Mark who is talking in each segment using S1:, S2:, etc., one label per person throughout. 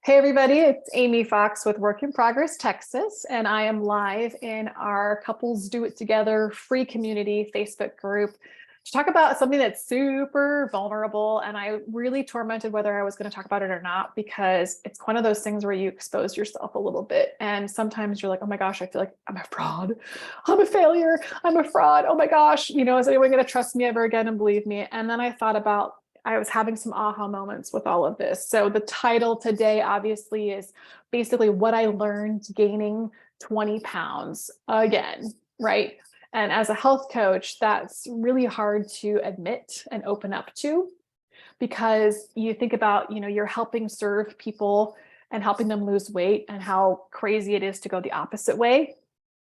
S1: Hey everybody, it's Amy Fox with Work in Progress Texas, and I am live in our Couples Do It Together free community Facebook group to talk about something that's super vulnerable. And I really tormented whether I was going to talk about it or not, because it's one of those things where you expose yourself a little bit. And sometimes you're like, oh my gosh, I feel like I'm a fraud. I'm a failure. I'm a fraud. Oh my gosh, is anyone going to trust me ever again and believe me? And then I thought about I was having some aha moments with all of this. So the title today obviously is basically what I learned gaining 20 pounds again, right? And as a health coach, that's really hard to admit and open up to, because you think about, you're helping serve people and helping them lose weight, and how crazy it is to go the opposite way.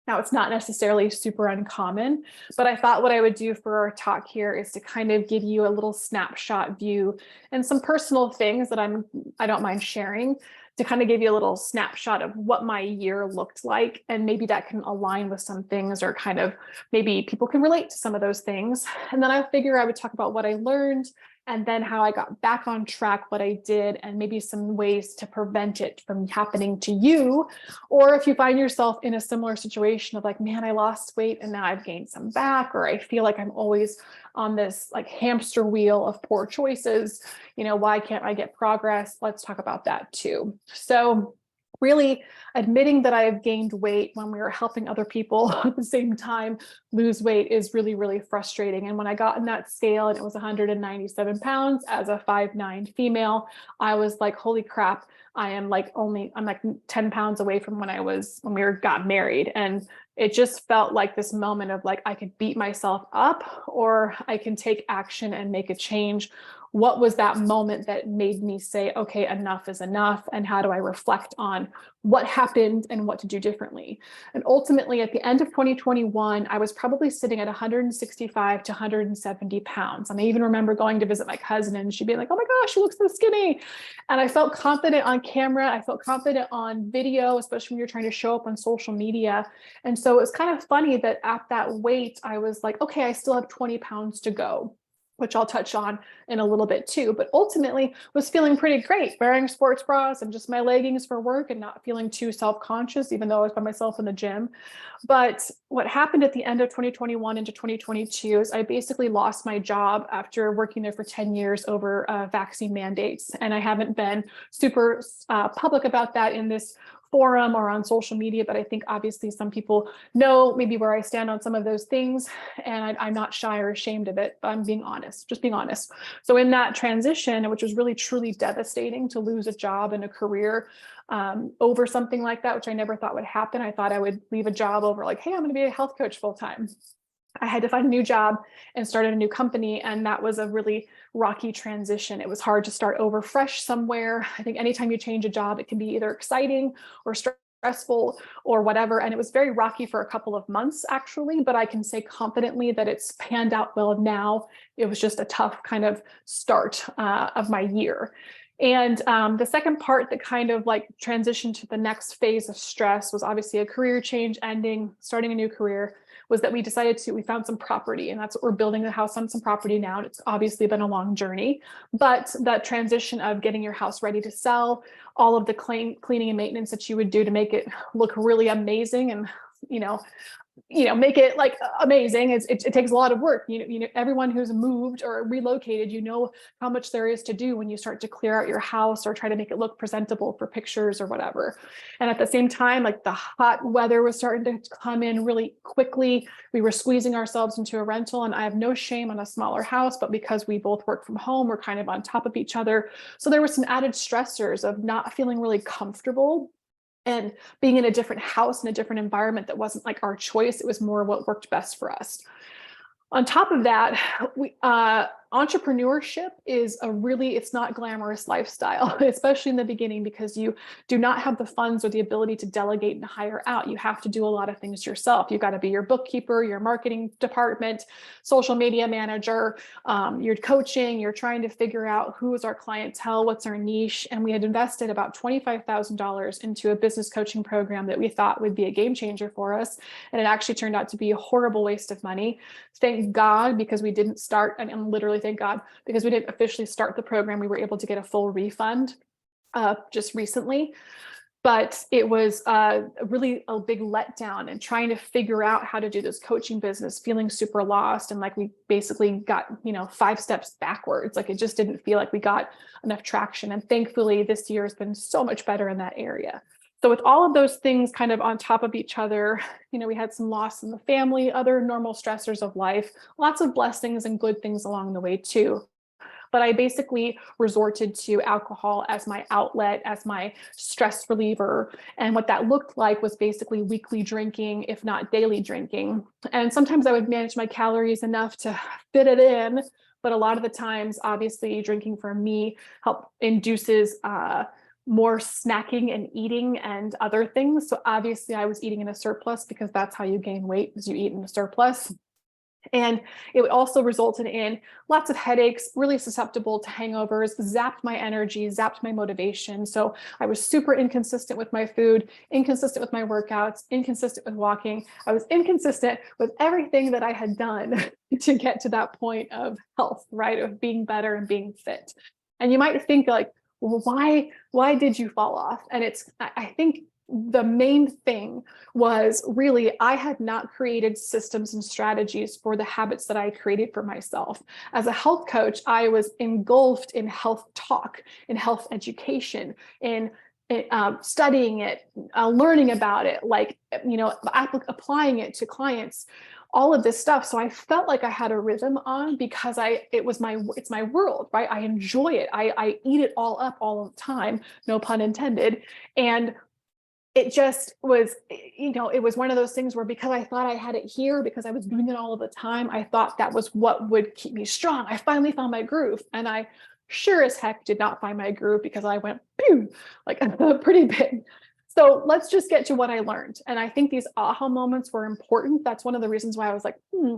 S1: Now, it's not necessarily super uncommon, but I thought what I would do for our talk here is to kind of give you a little snapshot view and some personal things that I don't mind sharing, to kind of give you a little snapshot of what my year looked like. And maybe that can align with some things, or kind of maybe people can relate to some of those things. And then I figure I would talk about what I learned, and then how I got back on track, what I did, and maybe some ways to prevent it from happening to you. Or if you find yourself in a similar situation of like, man, I lost weight and now I've gained some back, or I feel like I'm always on this like hamster wheel of poor choices, why can't I get progress? Let's talk about that too. So really admitting that I have gained weight when we were helping other people at the same time lose weight is really, really frustrating. And when I got in that scale and it was 197 pounds as a 5'9" female, I was like, holy crap, I'm like 10 pounds away from when got married. And it just felt like this moment of like, I could beat myself up, or I can take action and make a change. What was that moment that made me say, okay, enough is enough? And how do I reflect on what happened and what to do differently? And ultimately, at the end of 2021, I was probably sitting at 165 to 170 pounds. And I even remember going to visit my cousin and she'd be like, oh my gosh, you look so skinny. And I felt confident on camera. I felt confident on video, especially when you're trying to show up on social media. And so it was kind of funny that at that weight, I was like, okay, I still have 20 pounds to go, which I'll touch on in a little bit too, but ultimately was feeling pretty great, wearing sports bras and just my leggings for work and not feeling too self-conscious, even though I was by myself in the gym. But what happened at the end of 2021 into 2022 is I basically lost my job after working there for 10 years over vaccine mandates. And I haven't been super public about that in this forum or on social media, but I think obviously some people know maybe where I stand on some of those things, and I'm not shy or ashamed of it, but I'm being honest, just being honest. So in that transition, which was really truly devastating to lose a job and a career over something like that, which I never thought would happen. I thought I would leave a job over like, hey, I'm going to be a health coach full time. I had to find a new job and started a new company. And that was a really rocky transition. It was hard to start over fresh somewhere. I think anytime you change a job, it can be either exciting or stressful or whatever. And it was very rocky for a couple of months, actually, but I can say confidently that it's panned out well now. It was just a tough kind of start of my year. And the second part that kind of like transitioned to the next phase of stress was obviously a career change ending, starting a new career, was that we found some property, and that's what we're building a house on some property now. And it's obviously been a long journey, but that transition of getting your house ready to sell, all of the cleaning and maintenance that you would do to make it look really amazing and, make it like amazing. It takes a lot of work. Everyone who's moved or relocated, how much there is to do when you start to clear out your house or try to make it look presentable for pictures or whatever. And at the same time, like the hot weather was starting to come in really quickly. We were squeezing ourselves into a rental, and I have no shame on a smaller house, but because we both work from home, we're kind of on top of each other. So there were some added stressors of not feeling really comfortable and being in a different house in a different environment that wasn't like our choice. It was more what worked best for us. On top of that, entrepreneurship is it's not glamorous lifestyle, especially in the beginning, because you do not have the funds or the ability to delegate and hire out. You have to do a lot of things yourself. You've got to be your bookkeeper, your marketing department, social media manager, you're coaching, you're trying to figure out who is our clientele, what's our niche. And we had invested about $25,000 into a business coaching program that we thought would be a game changer for us. And it actually turned out to be a horrible waste of money. Thank God, because we didn't start, and literally thank God, because we didn't officially start the program, we were able to get a full refund. just recently. But it was really a big letdown, and trying to figure out how to do this coaching business, feeling super lost. And like we basically got, 5 steps backwards. Like it just didn't feel like we got enough traction. And thankfully, this year has been so much better in that area. So with all of those things kind of on top of each other, we had some loss in the family, other normal stressors of life, lots of blessings and good things along the way too. But I basically resorted to alcohol as my outlet, as my stress reliever. And what that looked like was basically weekly drinking, if not daily drinking. And sometimes I would manage my calories enough to fit it in. But a lot of the times, obviously, drinking for me induces more snacking and eating and other things. So obviously I was eating in a surplus, because that's how you gain weight, is you eat in a surplus. And it also resulted in lots of headaches, really susceptible to hangovers, zapped my energy, zapped my motivation. So I was super inconsistent with my food, inconsistent with my workouts, inconsistent with walking. I was inconsistent with everything that I had done to get to that point of health, right? Of being better and being fit. And you might think like, well, why did you fall off? And I think the main thing was really I had not created systems and strategies for the habits that I created for myself. As a health coach, I was engulfed in health talk, in health education, in studying it, learning about it, applying it to clients, all of this stuff. So I felt like I had a rhythm on, because it's my world, right? I enjoy it. I eat it all up all the time, no pun intended. And it just was, it was one of those things where, because I thought I had it here, because I was doing it all of the time, I thought that was what would keep me strong. I finally found my groove. And I sure as heck did not find my groove, because I went boom, like pretty big. So let's just get to what I learned. And I think these aha moments were important. That's one of the reasons why I was like,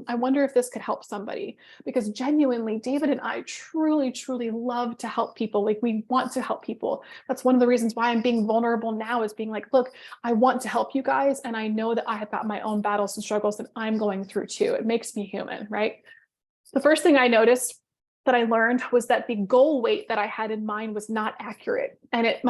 S1: I wonder if this could help somebody. Because genuinely, David and I truly, truly love to help people. Like, we want to help people. That's one of the reasons why I'm being vulnerable now, is being like, look, I want to help you guys. And I know that I have got my own battles and struggles that I'm going through too. It makes me human, right? The first thing I noticed that I learned was that the goal weight that I had in mind was not accurate. And it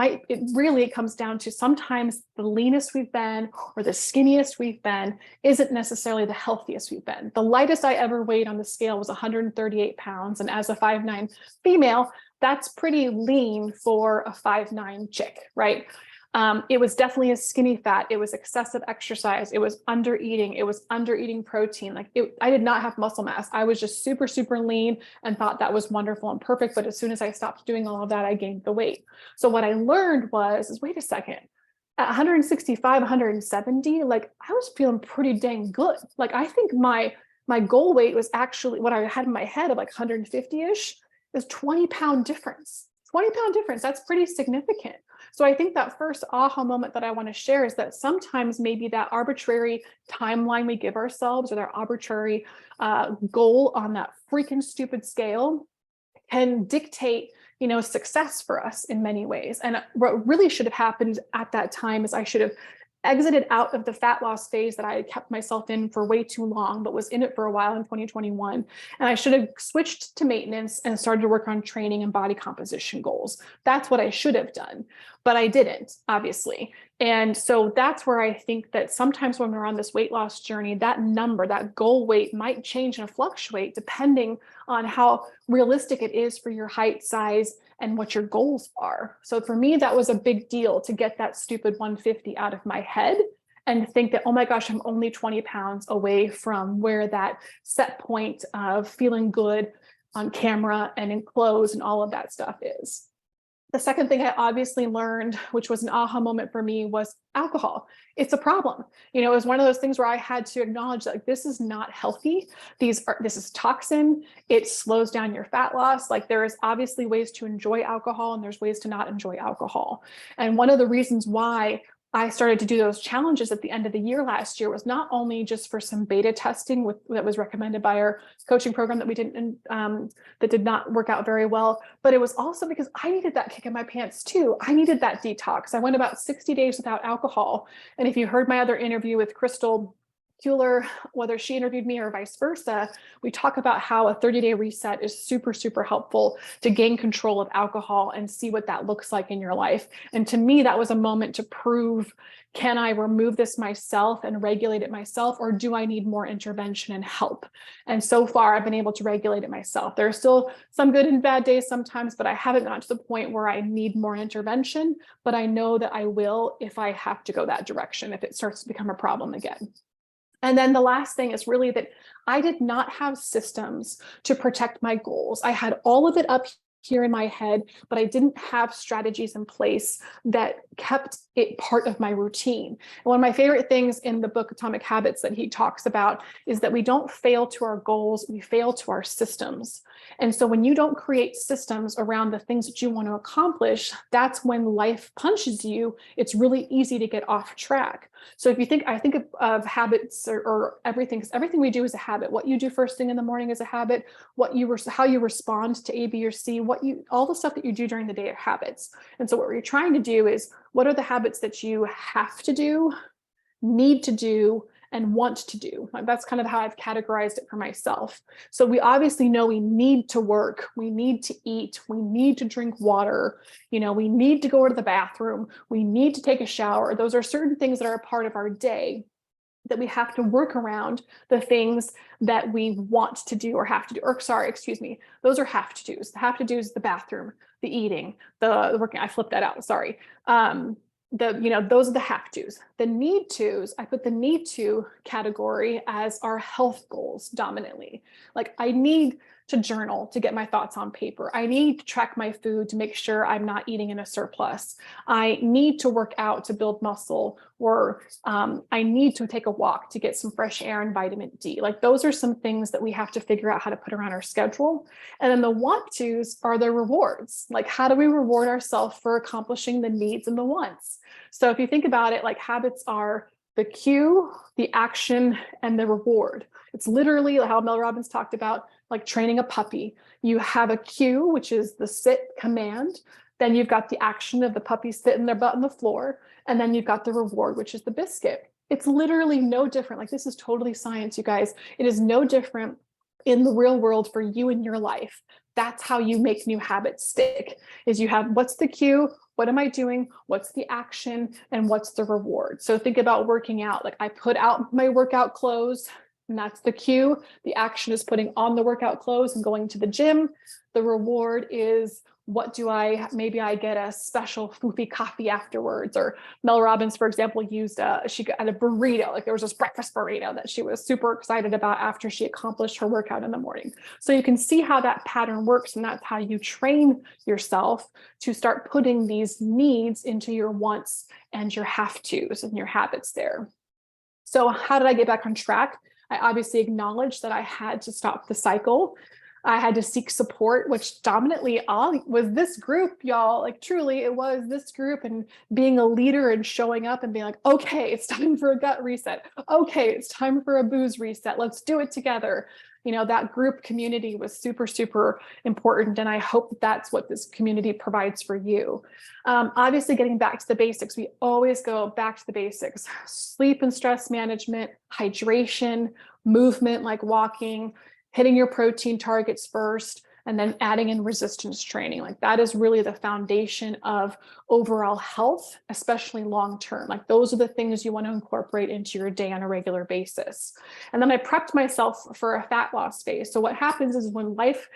S1: really comes down to, sometimes the leanest we've been or the skinniest we've been isn't necessarily the healthiest we've been. The lightest I ever weighed on the scale was 138 pounds. And as a 5'9" female, that's pretty lean for a 5'9" chick, right? It was definitely a skinny fat. It was excessive exercise. It was under eating. It was under eating protein. I did not have muscle mass. I was just super, super lean and thought that was wonderful and perfect. But as soon as I stopped doing all of that, I gained the weight. So what I learned is wait a second, at 165, 170, like I was feeling pretty dang good. Like I think my goal weight was actually what I had in my head of like 150-ish, is 20-pound difference. 20-pound difference. That's pretty significant. So I think that first aha moment that I want to share is that sometimes maybe that arbitrary timeline we give ourselves, or that arbitrary goal on that freaking stupid scale, can dictate, success for us in many ways. And what really should have happened at that time is I should have exited out of the fat loss phase that I had kept myself in for way too long, but was in it for a while in 2021. And I should have switched to maintenance and started to work on training and body composition goals. That's what I should have done, but I didn't, obviously. And so that's where I think that sometimes when we're on this weight loss journey, that number, that goal weight might change and fluctuate depending on how realistic it is for your height, size, and what your goals are. So for me, that was a big deal to get that stupid 150 out of my head and think that, oh my gosh, I'm only 20 pounds away from where that set point of feeling good on camera and in clothes and all of that stuff is. The second thing I obviously learned, which was an aha moment for me, was alcohol. It's a problem. It was one of those things where I had to acknowledge that this is not healthy. This is toxin. It slows down your fat loss. Like, there is obviously ways to enjoy alcohol and there's ways to not enjoy alcohol. And one of the reasons why I started to do those challenges at the end of the year last year was not only just for some beta testing that was recommended by our coaching program that did not work out very well, but it was also because I needed that kick in my pants too. I needed that detox. I went about 60 days without alcohol. And if you heard my other interview with Crystal Kuehler, whether she interviewed me or vice versa, we talk about how a 30-day reset is super, super helpful to gain control of alcohol and see what that looks like in your life. And to me, that was a moment to prove, can I remove this myself and regulate it myself, or do I need more intervention and help? And so far, I've been able to regulate it myself. There are still some good and bad days sometimes, but I haven't gotten to the point where I need more intervention, but I know that I will if I have to go that direction, if it starts to become a problem again. And then the last thing is really that I did not have systems to protect my goals. I had all of it up here in my head, but I didn't have strategies in place that kept it part of my routine. And one of my favorite things in the book Atomic Habits that he talks about is that we don't fail to our goals, we fail to our systems. And so when you don't create systems around the things that you want to accomplish, that's when life punches you. It's really easy to get off track. So if you think, I think of habits or everything, because everything we do is a habit. What you do first thing in the morning is a habit. How you respond to A, B, or C, all the stuff that you do during the day are habits. And so what we're trying to do is, what are the habits that you have to do, need to do, and want to do? That's kind of how I've categorized it for myself. So we obviously know we need to work, we need to eat, we need to drink water, we need to go to the bathroom, we need to take a shower. Those are certain things that are a part of our day that we have to work around the things that we want to do or have to do, those are have to do's. The have to do's, the bathroom, the eating, the working. I flipped that out, sorry. Those are the have to's. The need to's, I put the need to category as our health goals dominantly. Like, I need to journal to get my thoughts on paper. I need to track my food to make sure I'm not eating in a surplus. I need to work out to build muscle, or I need to take a walk to get some fresh air and vitamin D. Like, those are some things that we have to figure out how to put around our schedule. And then the want to's are the rewards. Like, how do we reward ourselves for accomplishing the needs and the wants? So if you think about it, like, habits are the cue, the action, and the reward. It's literally how Mel Robbins talked about, like training a puppy. You have a cue, which is the sit command. Then you've got the action of the puppy sitting their butt on the floor. And then you've got the reward, which is the biscuit. It's literally no different. Like, this is totally science, you guys. It is no different in the real world for you in your life. That's how you make new habits stick, is you have, what's the cue? What am I doing? What's the action? And what's the reward? So think about working out. Like, I put out my workout clothes, and that's the cue. The action is putting on the workout clothes and going to the gym. The reward is, maybe I get a special foofy coffee afterwards. Or Mel Robbins, for example, she got a burrito. Like, there was this breakfast burrito that she was super excited about after she accomplished her workout in the morning. So you can see how that pattern works, and that's how you train yourself to start putting these needs into your wants and your have tos and your habits there. So how did I get back on track? I obviously acknowledged that I had to stop the cycle. I had to seek support, which dominantly was this group, y'all. Like, truly, it was this group, and being a leader and showing up and being like, okay, it's time for a gut reset. Okay, it's time for a booze reset. Let's do it together. That group community was super, super important. And I hope that's what this community provides for you. Obviously, getting back to the basics, we always go back to the basics: sleep and stress management, hydration, movement, like walking, hitting your protein targets first, and then adding in resistance training. Like, that is really the foundation of overall health, especially long-term. Like, those are the things you want to incorporate into your day on a regular basis. And then I prepped myself for a fat loss phase. So what happens is, when life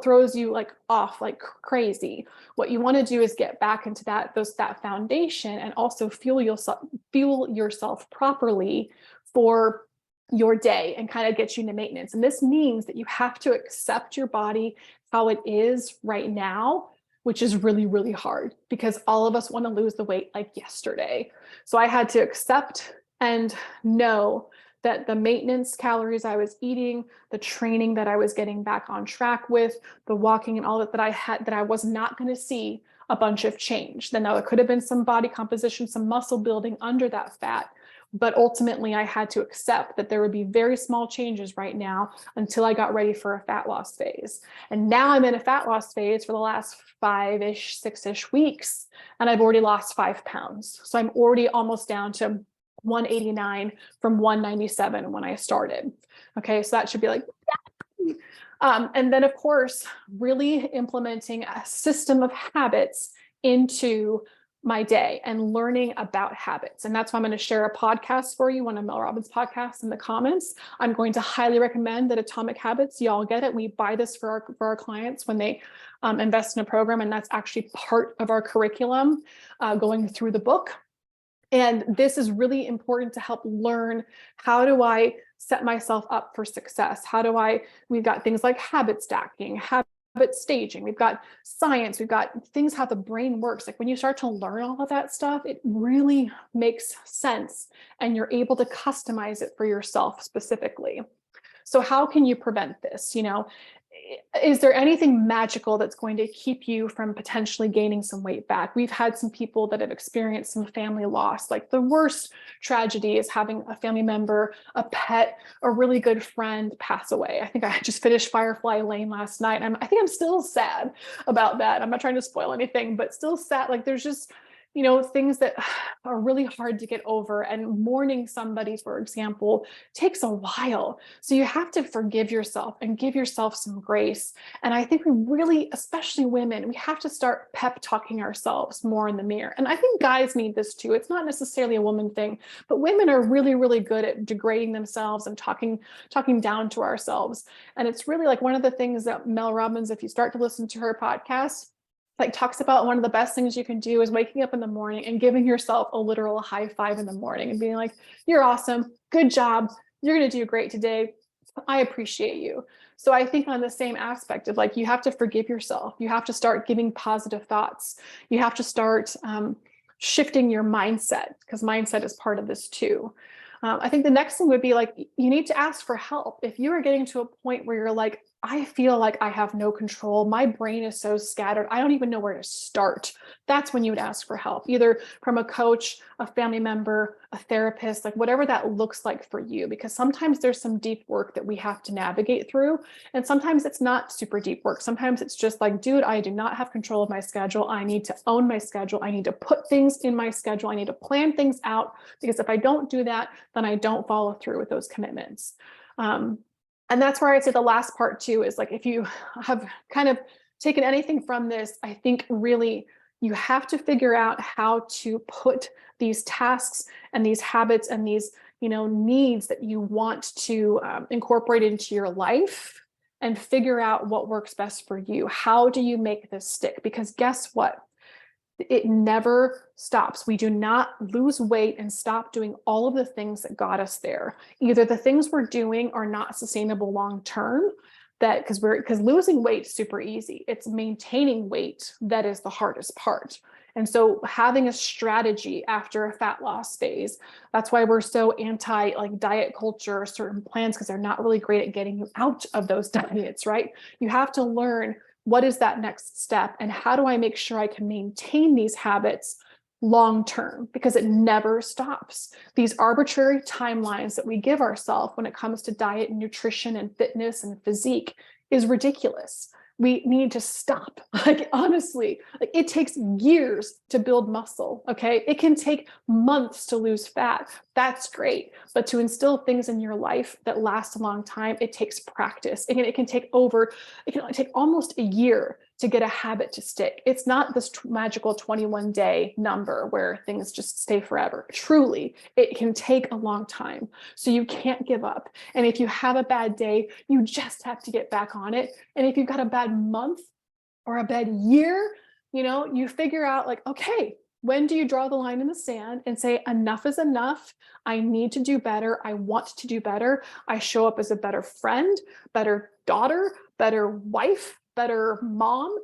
S1: throws you off like crazy, what you want to do is get back into that foundation, and also fuel yourself properly for your day, and kind of get you into maintenance. And this means that you have to accept your body how it is right now, which is really, really hard, because all of us want to lose the weight like yesterday. So I had to accept and know that the maintenance calories I was eating, the training that I was getting back on track with, the walking and all that I had, that I was not going to see a bunch of change. Then there could have been some body composition, some muscle building under that fat. But ultimately, I had to accept that there would be very small changes right now until I got ready for a fat loss phase. And now I'm in a fat loss phase for the last 5-ish, 6-ish weeks, and I've already lost 5 pounds. So I'm already almost down to 189 from 197 when I started. Okay, so that should be like, and then of course, really implementing a system of habits into my day and learning about habits. And that's why I'm going to share a podcast for you, one of Mel Robbins' podcasts in the comments. I'm going to highly recommend that Atomic Habits. Y'all get it. We buy this for our clients when they invest in a program. And that's actually part of our curriculum going through the book. And this is really important to help learn, how do I set myself up for success? We've got things like habit stacking, habit staging, we've got science, we've got things, how the brain works. Like when you start to learn all of that stuff, it really makes sense and you're able to customize it for yourself specifically. So how can you prevent this? Is there anything magical that's going to keep you from potentially gaining some weight back? We've had some people that have experienced some family loss. Like the worst tragedy is having a family member, a pet, a really good friend pass away. I think I just finished Firefly Lane last night. I think I'm still sad about that. I'm not trying to spoil anything, but still sad. Like there's just, things that are really hard to get over, and mourning somebody, for example, takes a while. So you have to forgive yourself and give yourself some grace. And I think we really, especially women, we have to start pep talking ourselves more in the mirror. And I think guys need this too. It's not necessarily a woman thing, but women are really, really good at degrading themselves and talking down to ourselves. And it's really like one of the things that Mel Robbins, if you start to listen to her podcast, like talks about, one of the best things you can do is waking up in the morning and giving yourself a literal high five in the morning and being like, you're awesome. Good job. You're going to do great today. I appreciate you. So I think on the same aspect of like, you have to forgive yourself. You have to start giving positive thoughts. You have to start shifting your mindset, because mindset is part of this too. I think the next thing would be like, you need to ask for help. If you are getting to a point where you're like, I feel like I have no control, my brain is so scattered, I don't even know where to start. That's when you would ask for help, either from a coach, a family member, a therapist, like whatever that looks like for you, because sometimes there's some deep work that we have to navigate through. And sometimes it's not super deep work. Sometimes it's just like, dude, I do not have control of my schedule. I need to own my schedule. I need to put things in my schedule. I need to plan things out, because if I don't do that, then I don't follow through with those commitments. And that's where I'd say the last part too is like, if you have kind of taken anything from this, I think really you have to figure out how to put these tasks and these habits and these, needs that you want to incorporate into your life, and figure out what works best for you. How do you make this stick? Because guess what? It never stops. We do not lose weight and stop doing all of the things that got us there. Either the things we're doing are not sustainable long term, because losing weight is super easy. It's maintaining weight that is the hardest part. And so having a strategy after a fat loss phase, that's why we're so anti like diet culture, certain plans, because they're not really great at getting you out of those diets, right? You have to learn, what is that next step? And how do I make sure I can maintain these habits long term? Because it never stops. These arbitrary timelines that we give ourselves when it comes to diet and nutrition and fitness and physique is ridiculous. We need to stop. Like, honestly, like it takes years to build muscle. Okay. It can take months to lose fat. That's great. But to instill things in your life that last a long time, it takes practice. Again, it can take almost a year to get a habit to stick. It's not this magical 21-day number where things just stay forever. Truly, it can take a long time. So you can't give up. And if you have a bad day, you just have to get back on it. And if you've got a bad month or a bad year, you figure out like, okay, when do you draw the line in the sand and say, enough is enough? I need to do better. I want to do better. I show up as a better friend, better daughter, better wife, better mom,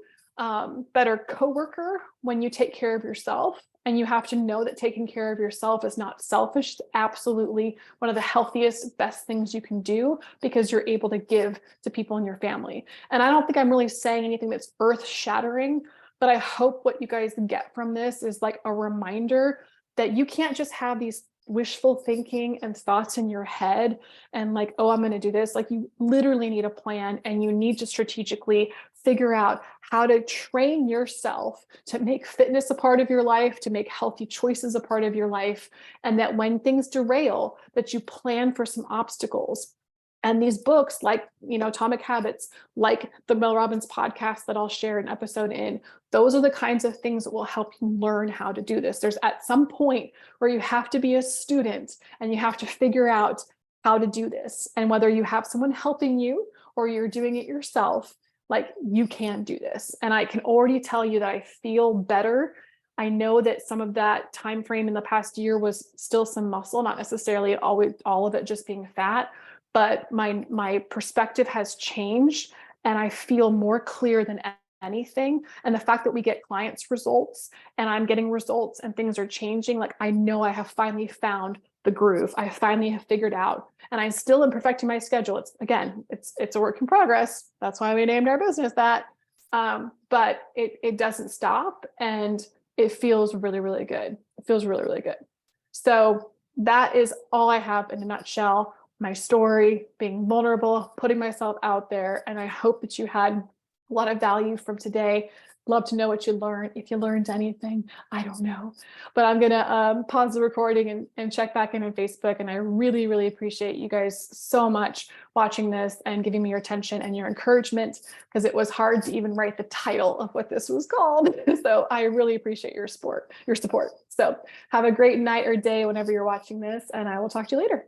S1: better coworker when you take care of yourself. And you have to know that taking care of yourself is not selfish. It's absolutely one of the healthiest, best things you can do, because you're able to give to people in your family. And I don't think I'm really saying anything that's earth shattering, but I hope what you guys get from this is like a reminder that you can't just have these wishful thinking and thoughts in your head and like, oh, I'm going to do this. Like, you literally need a plan, and you need to strategically figure out how to train yourself to make fitness a part of your life, to make healthy choices a part of your life, and that when things derail, that you plan for some obstacles. And these books, like, Atomic Habits, like the Mel Robbins podcast that I'll share an episode in, those are the kinds of things that will help you learn how to do this. There's at some point where you have to be a student and you have to figure out how to do this. And whether you have someone helping you or you're doing it yourself, like, you can do this. And I can already tell you that I feel better. I know that some of that time frame in the past year was still some muscle, not necessarily always all of it just being fat, but my perspective has changed and I feel more clear than anything. And the fact that we get clients results and I'm getting results and things are changing, like, I know I have finally found the groove. I finally have figured out, and I still am perfecting my schedule. It's a work in progress. That's why we named our business that. But it doesn't stop, and it feels really, really good. It feels really, really good. So that is all I have in a nutshell. My story, being vulnerable, putting myself out there. And I hope that you had a lot of value from today. Love to know what you learned. If you learned anything, I don't know, but I'm going to pause the recording and check back in on Facebook. And I really, really appreciate you guys so much watching this and giving me your attention and your encouragement, because it was hard to even write the title of what this was called. So I really appreciate your support. So have a great night or day whenever you're watching this, and I will talk to you later.